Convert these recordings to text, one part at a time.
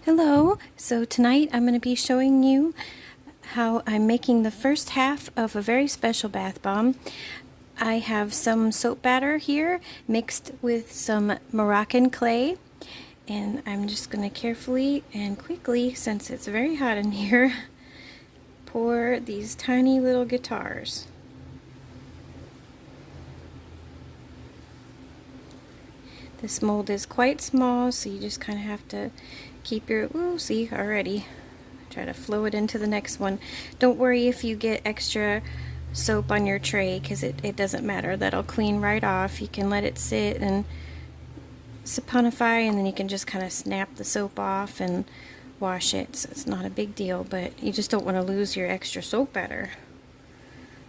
Hello, so tonight I'm going to be showing you how I'm making the first half of a very special bath bomb. I have some soap batter here mixed with some Moroccan clay, and I'm just going to carefully and quickly, since it's very hot in here, pour these tiny little guitars. This mold is quite small, so you just kind of have to keep your, ooh, see, already. Try to flow it into the next one. Don't worry if you get extra soap on your tray, because it doesn't matter. That'll clean right off. You can let it sit and saponify, and then you can just kind of snap the soap off and wash it. So it's not a big deal, but you just don't want to lose your extra soap batter.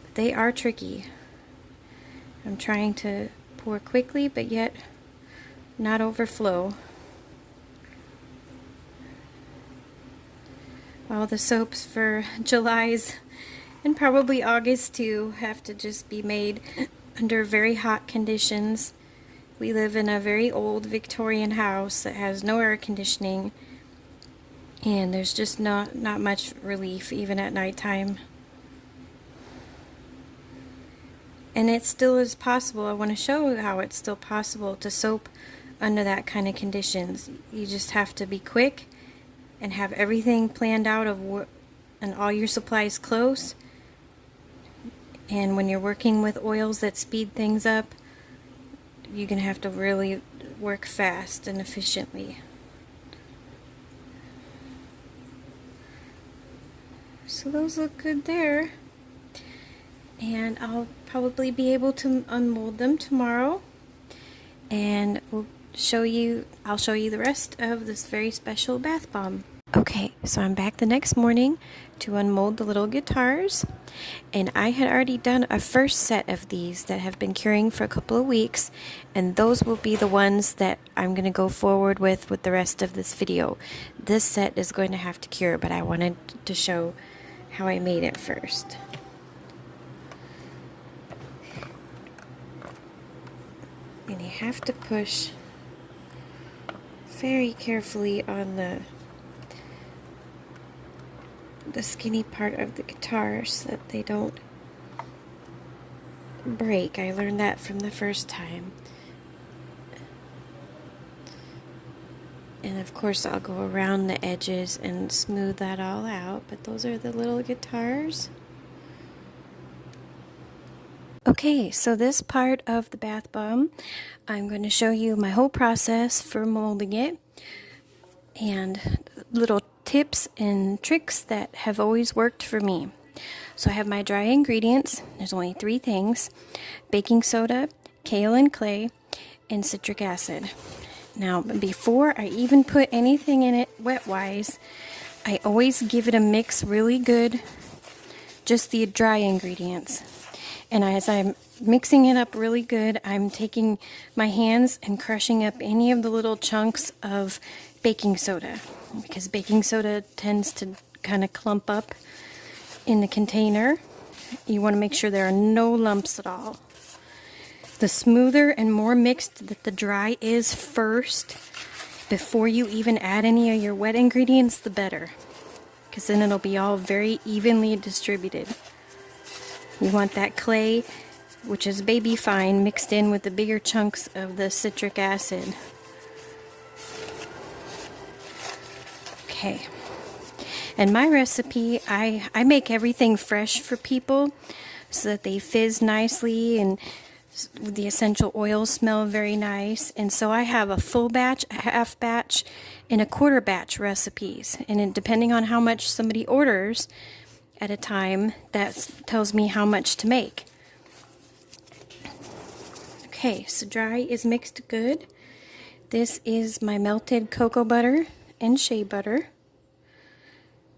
But they are tricky. I'm trying to pour quickly, but yet not overflow. All the soaps for July's and probably August too have to just be made under very hot conditions. We live in a very old Victorian house that has no air conditioning, and there's just not much relief even at nighttime. And it still is possible. I want to show how it's still possible to soap under that kind of conditions. You just have to be quick and have everything planned out and all your supplies close. And when you're working with oils that speed things up, you're gonna have to really work fast and efficiently. So those look good there, and I'll probably be able to unmold them tomorrow, and I'll show you the rest of this very special bath bomb. Okay, so I'm back the next morning to unmold the little guitars, and I had already done a first set of these that have been curing for a couple of weeks, and those will be the ones that I'm going to go forward with the rest of this video. This set is going to have to cure, but I wanted to show how I made it first. And you have to push very carefully on the skinny part of the guitar so that they don't break. I learned that from the first time. And of course I'll go around the edges and smooth that all out, but those are the little guitars. Okay, so this part of the bath bomb, I'm going to show you my whole process for molding it and little tips and tricks that have always worked for me. So I have my dry ingredients. There's only 3 things: baking soda, kaolin clay, and citric acid. Now, before I even put anything in it wet-wise, I always give it a mix really good, just the dry ingredients. And as I'm mixing it up really good, I'm taking my hands and crushing up any of the little chunks of baking soda, because baking soda tends to kind of clump up in the container. You want to make sure there are no lumps at all. The smoother and more mixed that the dry is first, before you even add any of your wet ingredients, the better, because then it'll be all very evenly distributed. You want that clay, which is baby fine, mixed in with the bigger chunks of the citric acid. Okay. And my recipe, I make everything fresh for people so that they fizz nicely and the essential oils smell very nice. And so I have a full batch, a half batch, and a quarter batch recipes. And depending on how much somebody orders at a time, that tells me how much to make. Okay, so dry is mixed good. This is my melted cocoa butter and shea butter.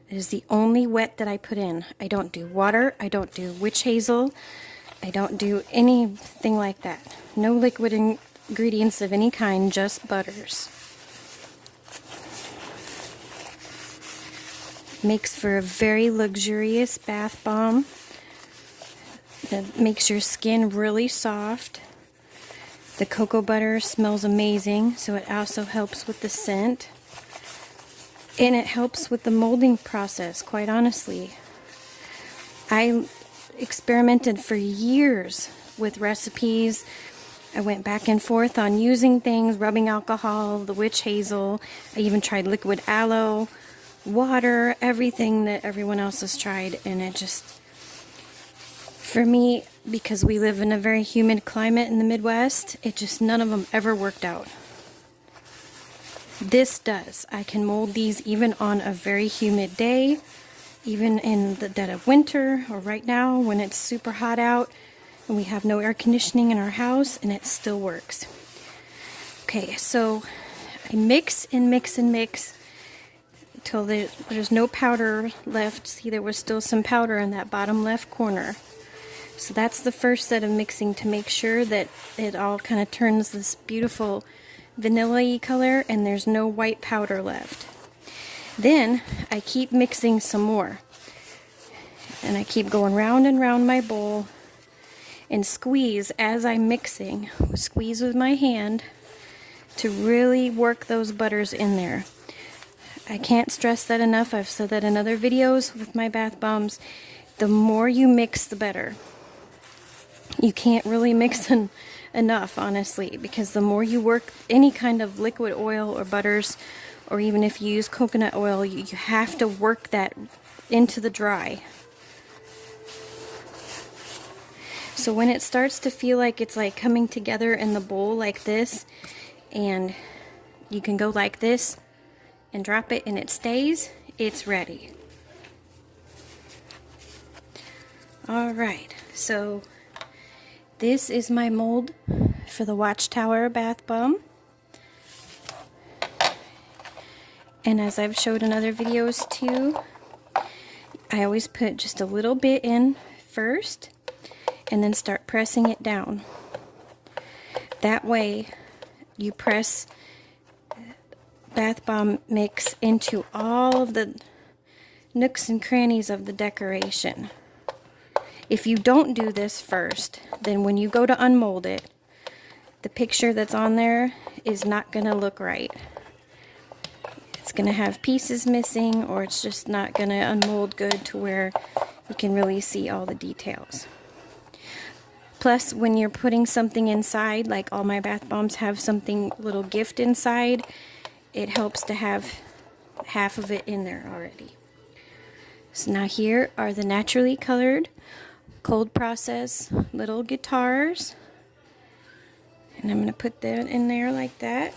It is the only wet that I put in. I don't do water, I don't do witch hazel, I don't do anything like that. No liquid ingredients of any kind, just butters. Makes for a very luxurious bath bomb that makes your skin really soft. The cocoa butter smells amazing, so it also helps with the scent. And it helps with the molding process, quite honestly. I experimented for years with recipes. I went back and forth on using things, rubbing alcohol, the witch hazel. I even tried liquid aloe, water, everything that everyone else has tried. And it just, for me, because we live in a very humid climate in the Midwest, it just, none of them ever worked out. This does. I can mold these even on a very humid day, even in the dead of winter, or right now when it's super hot out and we have no air conditioning in our house, and it still works. Okay, so I mix and mix and mix until there's no powder left. See, there was still some powder in that bottom left corner. So that's the first set of mixing to make sure that it all kind of turns this beautiful vanilla-y color and there's no white powder left. Then I keep mixing some more. And I keep going round and round my bowl and squeeze as I'm mixing. Squeeze with my hand to really work those butters in there. I can't stress that enough. I've said that in other videos with my bath bombs. The more you mix, the better. You can't really mix enough, honestly, because the more you work any kind of liquid oil or butters, or even if you use coconut oil, you have to work that into the dry. So when it starts to feel like it's like coming together in the bowl like this, and you can go like this and drop it and it stays, it's ready. Alright, so this is my mold for the Watchtower bath bomb. And as I've showed in other videos too, I always put just a little bit in first and then start pressing it down. That way you press bath bomb mix into all of the nooks and crannies of the decoration. If you don't do this first, then when you go to unmold it, the picture that's on there is not going to look right. It's going to have pieces missing, or it's just not going to unmold good to where you can really see all the details. Plus, when you're putting something inside, like all my bath bombs have something, little gift inside, it helps to have half of it in there already. So now here are the naturally colored, cold process little guitars. And I'm going to put that in there like that.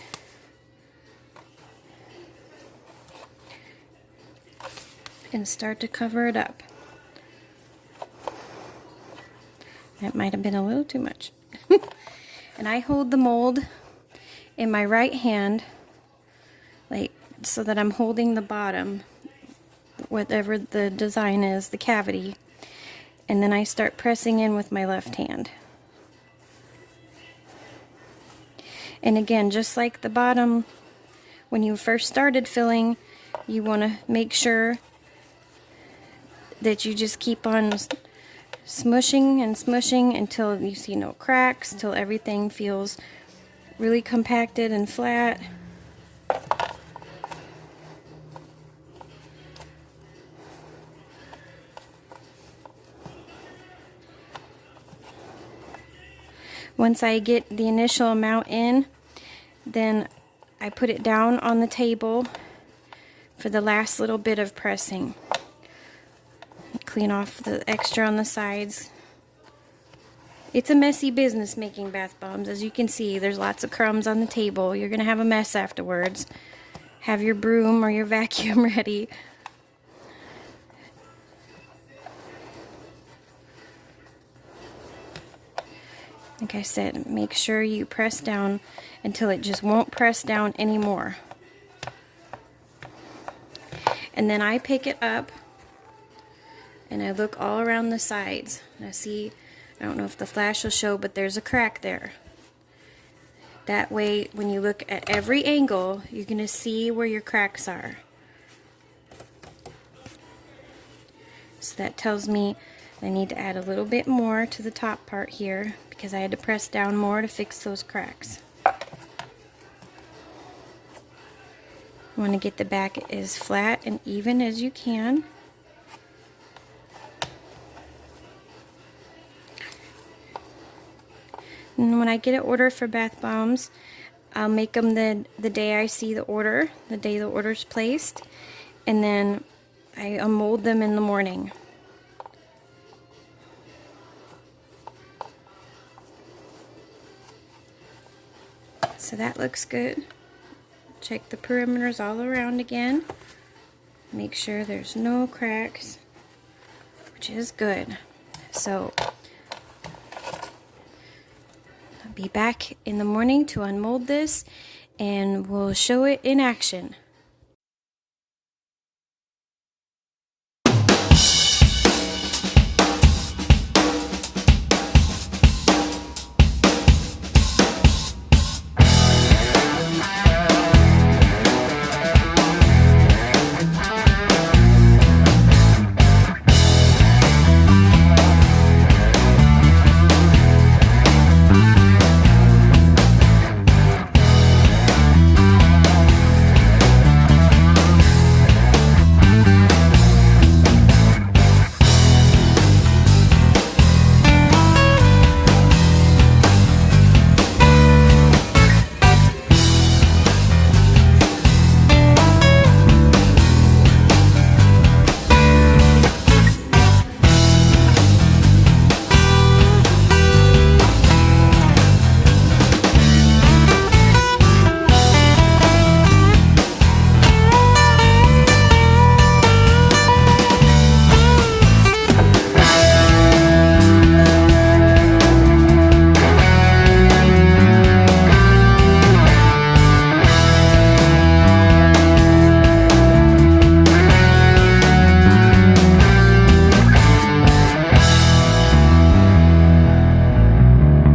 And start to cover it up. That might have been a little too much. And I hold the mold in my right hand, like so that I'm holding the bottom, whatever the design is, the cavity, and then I start pressing in with my left hand. And again, just like the bottom, when you first started filling, you want to make sure that you just keep on smushing and smushing until you see no cracks, till everything feels really compacted and flat. Once I get the initial amount in, then I put it down on the table for the last little bit of pressing. Clean off the extra on the sides. It's a messy business making bath bombs. As you can see, there's lots of crumbs on the table. You're going to have a mess afterwards. Have your broom or your vacuum ready. Like I said, make sure you press down until it just won't press down anymore. And then I pick it up and I look all around the sides. And I see, I don't know if the flash will show, but there's a crack there. That way, when you look at every angle, you're going to see where your cracks are. So that tells me I need to add a little bit more to the top part here, because I had to press down more to fix those cracks. You want to get the back as flat and even as you can. And when I get an order for bath bombs, I'll make them the day I see the order, the day the order's placed, and then I mold them in the morning. So that looks good. Check the perimeters all around again. Make sure there's no cracks, which is good. So I'll be back in the morning to unmold this, and we'll show it in action.